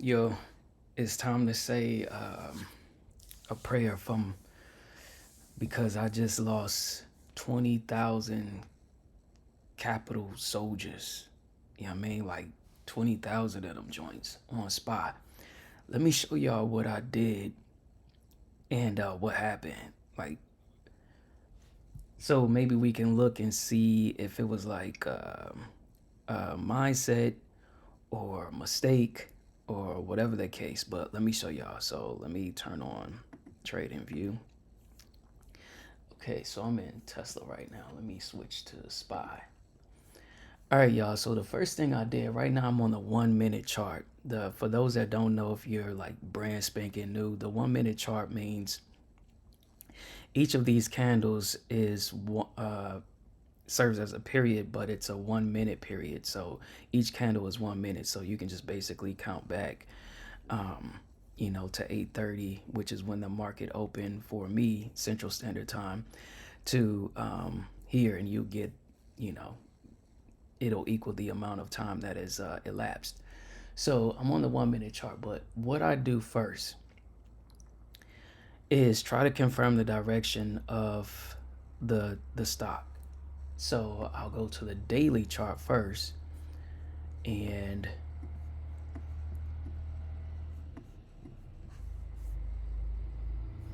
Yo, it's time to say a prayer from because I just lost 20,000 capital soldiers. You know what I mean? Like 20,000 of them joints on spot. Let me show y'all what I did and what happened. Like, so maybe we can look and see if it was like a mindset or a mistake or whatever the case. But let me show y'all. So let me turn on trading view. Okay, so I'm in Tesla right now. Let me switch to SPY. All right, y'all. So the first thing I did right now, I'm on the 1 minute chart. The For those that don't know, if you're like brand spanking new, the 1 minute chart means each of these candles is serves as a period, but it's a 1 minute period. So each candle is 1 minute. So you can just basically count back, um, to 8:30, which is when the market opened for me, Central Standard Time, to here, and you get, you know, it'll equal the amount of time that is elapsed. So I'm on the 1 minute chart, but what I do first is try to confirm the direction of the stock. So I'll go to the daily chart first, and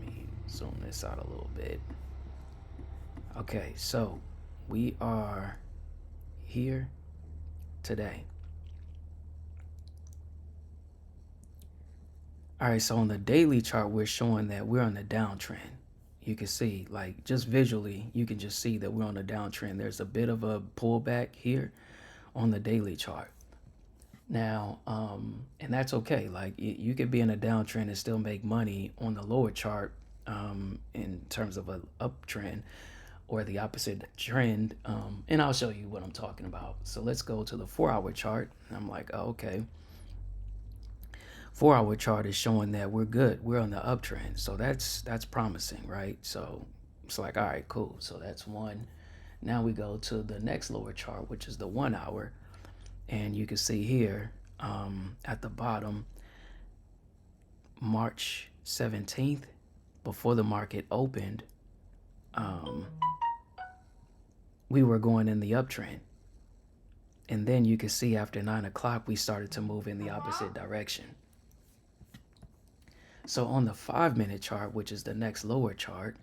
let me zoom this out a little bit. Okay, so we are here today. All right, so on the daily chart, we're showing that we're on the downtrend. You can see, like, just visually, you can just see that we're on a downtrend. There's a bit of a pullback here on the daily chart. Now, and that's okay. Like, you could be in a downtrend and still make money on the lower chart, in terms of an uptrend or the opposite trend. And I'll show you what I'm talking about. So let's go to the 4 hour chart. I'm like, oh, okay. 4 hour chart is showing that we're good. We're on the uptrend. So that's promising, right? So it's like, all right, cool. So that's one. Now we go to the next lower chart, which is the 1 hour. And you can see here, at the bottom, March 17th, before the market opened, um, we were going in the uptrend. And then you can see after 9 o'clock, we started to move in the opposite direction. So on the 5 minute chart, which is the next lower chart,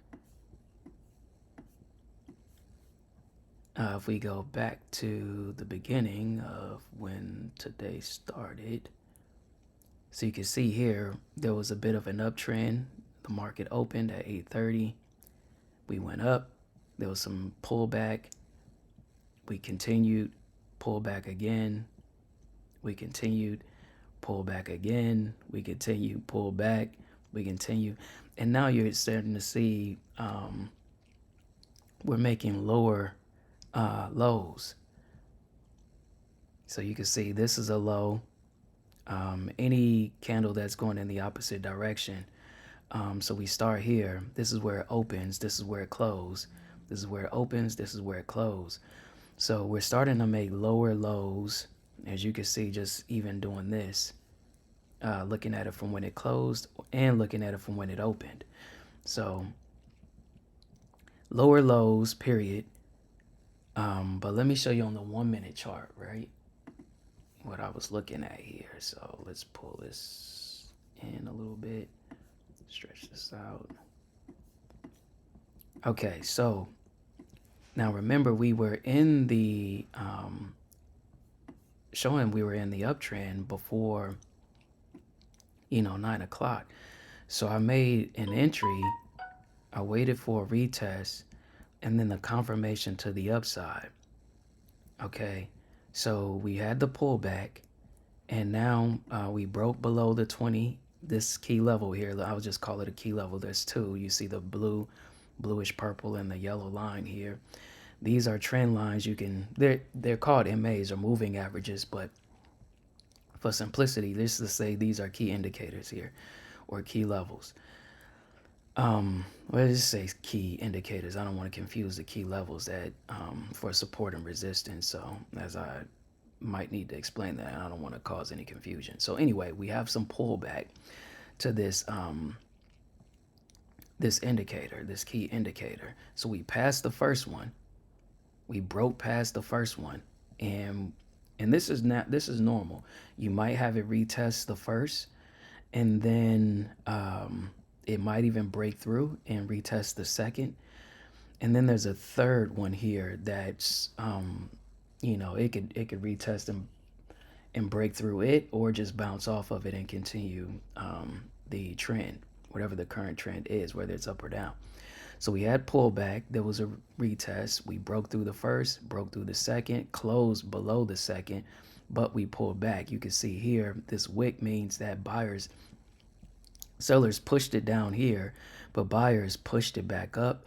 if we go back to the beginning of when today started, so you can see here, there was a bit of an uptrend. The market opened at 8:30. We went up. There was some pullback. We continued, pull back again. We continued, pull back again. We continue, pull back. We continue. And now you're starting to see, we're making lower lows. So you can see this is a low. Any candle that's going in the opposite direction. So we start here. This is where it opens. This is where it closes. This is where it opens. This is where it closes. So we're starting to make lower lows, as you can see, just even doing this, looking at it from when it closed and looking at it from when it opened. So lower lows, period. But let me show you on the 1 minute chart, right? What I was looking at here. So let's pull this in a little bit, stretch this out. Okay, so now remember we were in the showing we were in the uptrend before 9 o'clock. So I made an entry, I waited for a retest, and then the confirmation to the upside. Okay, so we had the pullback, and now we broke below the 20, this key level here. I'll just call it a key level. There's two. You see the bluish purple and the yellow line here. These are trend lines. They're called MAs or moving averages, but for simplicity, let's just say these are key indicators here, or key levels. Let's just say key indicators. I don't want to confuse the key levels that for support and resistance. So as I might need to explain that. I don't want to cause any confusion. So anyway, we have some pullback to this indicator, this key indicator. So we passed the first one. We broke past the first one, and this is normal. You might have it retest the first, and then it might even break through and retest the second, and then there's a third one here that's it could retest and break through it, or just bounce off of it and continue the trend, whatever the current trend is, whether it's up or down. So we had pullback. There was a retest. We broke through the first, broke through the second, closed below the second, but we pulled back. You can see here, this wick means that sellers pushed it down here, but buyers pushed it back up.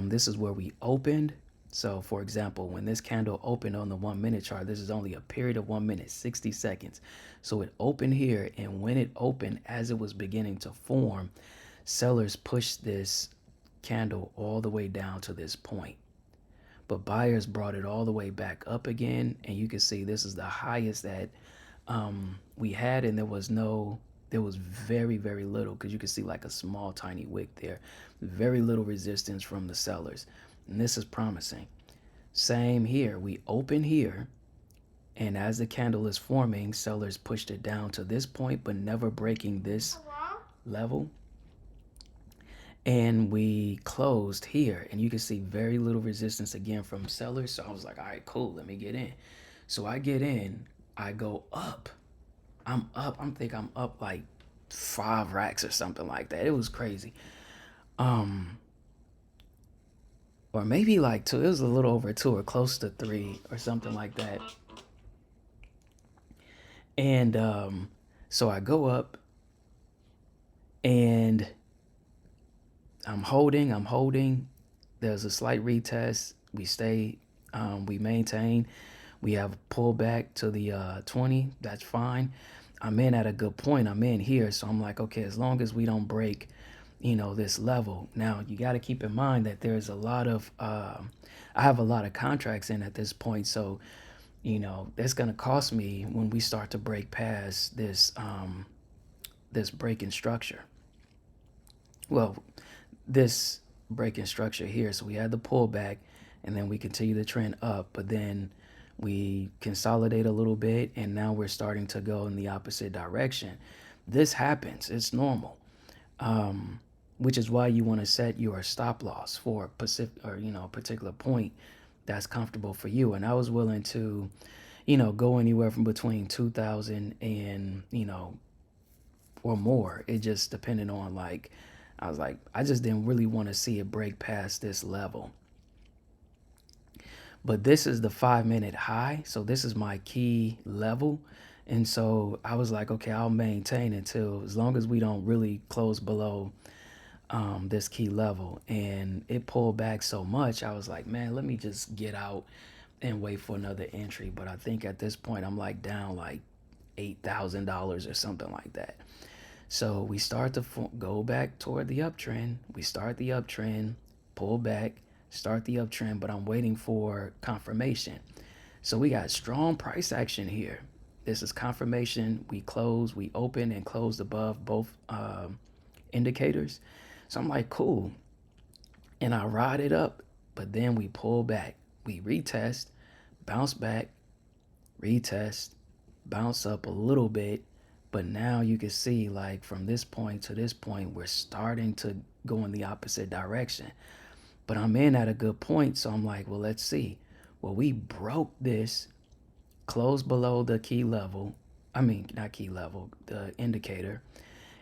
This is where we opened. So for example, when this candle opened on the 1 minute chart, this is only a period of 1 minute, 60 seconds. So it opened here, and when it opened, as it was beginning to form, sellers pushed this candle all the way down to this point, but buyers brought it all the way back up again. And you can see this is the highest that we had, and there was very, very little, because you can see like a small tiny wick there, very little resistance from the sellers, and this is promising. Same here, we open here, and as the candle is forming, sellers pushed it down to this point, but never breaking this level. And we closed here, and you can see very little resistance again from sellers. So I was like, all right, cool, let me get in. So I get in, I go up. I'm think I'm up like 5 racks or something like that. It was crazy. Or maybe like 2. It was a little over 2 or close to 3 or something like that. And so I go up, and I'm holding. There's a slight retest. We stay, we maintain. We have pullback to the 20. That's fine. I'm in at a good point. I'm in here. So I'm like, okay, as long as we don't break, this level. Now, you got to keep in mind that there's a lot of, I have a lot of contracts in at this point. So, that's going to cost me when we start to break past this breaking structure. Well, this breaking structure here. So we had the pullback, and then we continue the trend up, but then we consolidate a little bit, and now we're starting to go in the opposite direction. This happens. It's normal, which is why you want to set your stop loss for a particular point that's comfortable for you. And I was willing to, go anywhere from between 2,000 and, or more. It just depended on I was like, I just didn't really want to see it break past this level. But this is the 5 minute high. So this is my key level. And so I was like, okay, I'll maintain until, as long as we don't really close below this key level. And it pulled back so much, I was like, man, let me just get out and wait for another entry. But I think at this point, I'm like down like $8,000 or something like that. So we start to go back toward the uptrend. We start the uptrend, pull back, start the uptrend, but I'm waiting for confirmation. So we got strong price action here. This is confirmation. We open and closed above both indicators. So I'm like, cool. And I ride it up, but then we pull back. We retest, bounce back, retest, bounce up a little bit. But now you can see, like, from this point to this point, we're starting to go in the opposite direction. But I'm in at a good point, so I'm like, well, let's see. Well, we broke this, closed below the key level. I mean, not key level, the indicator.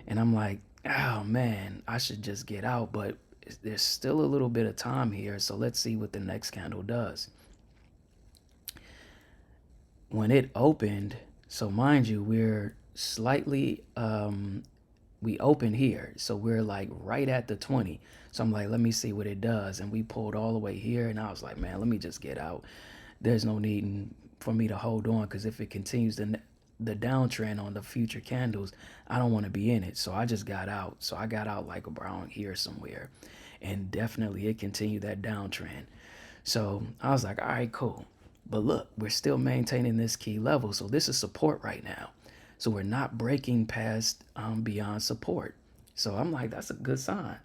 And I'm like, oh, man, I should just get out. But there's still a little bit of time here, so let's see what the next candle does. When it opened, so mind you, we're slightly we open here, so we're like right at the 20. So I'm like, let me see what it does. And we pulled all the way here, and I was like, man, let me just get out. There's no need for me to hold on, because if it continues the downtrend on the future candles, I don't want to be in it. So I just got out. So I got out like around here somewhere, and definitely it continued that downtrend. So I was like, all right, cool. But look, we're still maintaining this key level. So this is support right now. So we're not breaking past beyond support. So I'm like, that's a good sign.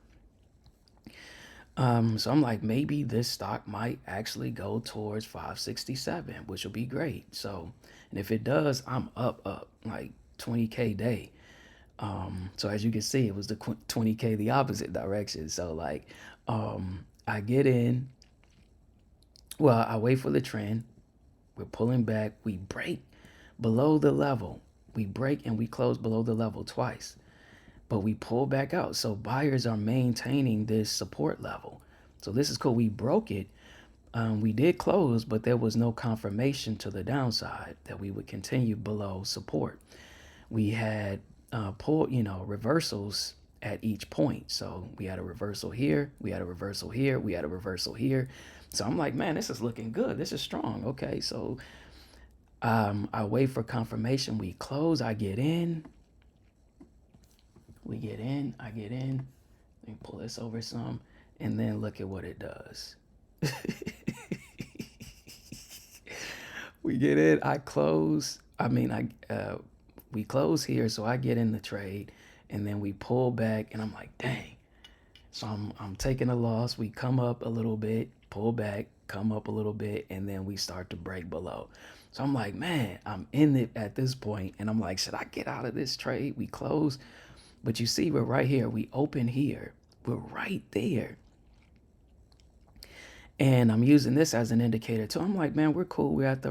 So I'm like, maybe this stock might actually go towards 567, which will be great. So, and if it does, I'm up like 20K day. So as you can see, it was the 20K the opposite direction. So like, I get in, well, I wait for the trend. We're pulling back. We break below the level. We break and we close below the level twice, but we pull back out. So buyers are maintaining this support level. So this is cool. We broke it. We did close, but there was no confirmation to the downside that we would continue below support. We had reversals at each point. So we had a reversal here, we had a reversal here, we had a reversal here. So I'm like, man, this is looking good. This is strong. Okay, so I wait for confirmation. We close. I get in. We get in. I get in. Let me pull this over some, and then look at what it does. We get in. I close. We close here, so I get in the trade, and then we pull back, and I'm like, dang. So I'm taking a loss. We come up a little bit, pull back, come up a little bit, and then we start to break below. So I'm like, man, I'm in it at this point, and I'm like, should I get out of this trade? We close, but you see, we're right here. We open here. We're right there. And I'm using this as an indicator too. I'm like, man, we're cool. We're at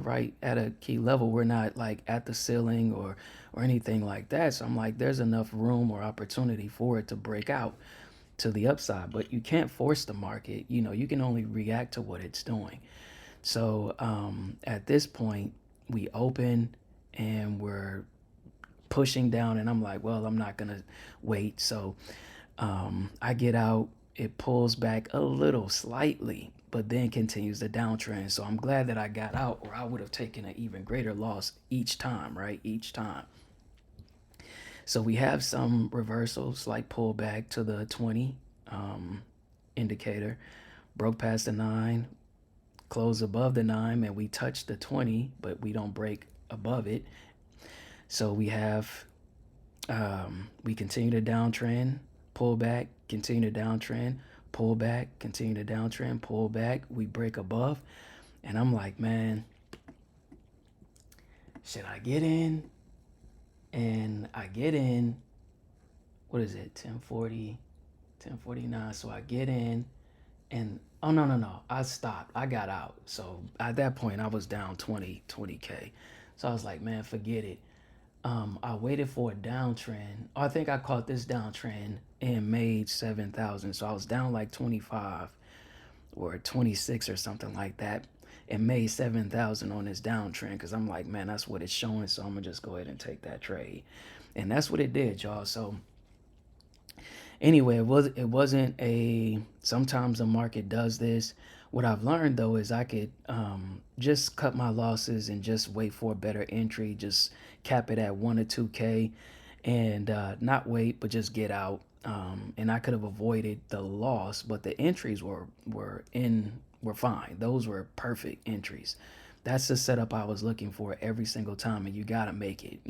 a key level. We're not like at the ceiling or anything like that. So I'm like, there's enough room or opportunity for it to break out to the upside. But you can't force the market. You can only react to what it's doing. So at this point, we open and we're pushing down, and I'm like, well, I'm not gonna wait. So I get out. It pulls back a little slightly, but then continues the downtrend. So I'm glad that I got out, or I would have taken an even greater loss each time, right? Each time. So we have some reversals, like pullback to the 20 indicator, broke past the 9, close above the 9, and we touch the 20, but we don't break above it. So we continue to downtrend, pull back, continue to downtrend, pull back, continue to downtrend, pull back. We break above, and I'm like, man, should I get in? And I get in. What is it? 1040, 1049. So I get in, and oh no, I stopped. I got out. So at that point, I was down 20K. So I was like, man, forget it. I waited for a downtrend. I think I caught this downtrend and made 7,000. So I was down like 25 or 26 or something like that, and made 7,000 on this downtrend, because I'm like, man, that's what it's showing. So I'm gonna just go ahead and take that trade, and that's what it did, y'all. So anyway, it wasn't a. Sometimes the market does this. What I've learned though is I could just cut my losses and just wait for a better entry. Just cap it at 1 or 2K, and not wait, but just get out. And I could have avoided the loss, but the entries were fine. Those were perfect entries. That's the setup I was looking for every single time, and you gotta make it.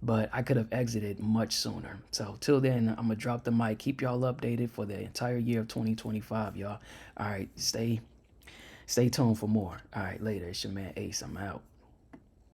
But I could have exited much sooner. So till then, I'm gonna drop the mic. Keep y'all updated for the entire year of 2025, y'all. All right, stay tuned for more. All right, later. It's your man Ace. I'm out.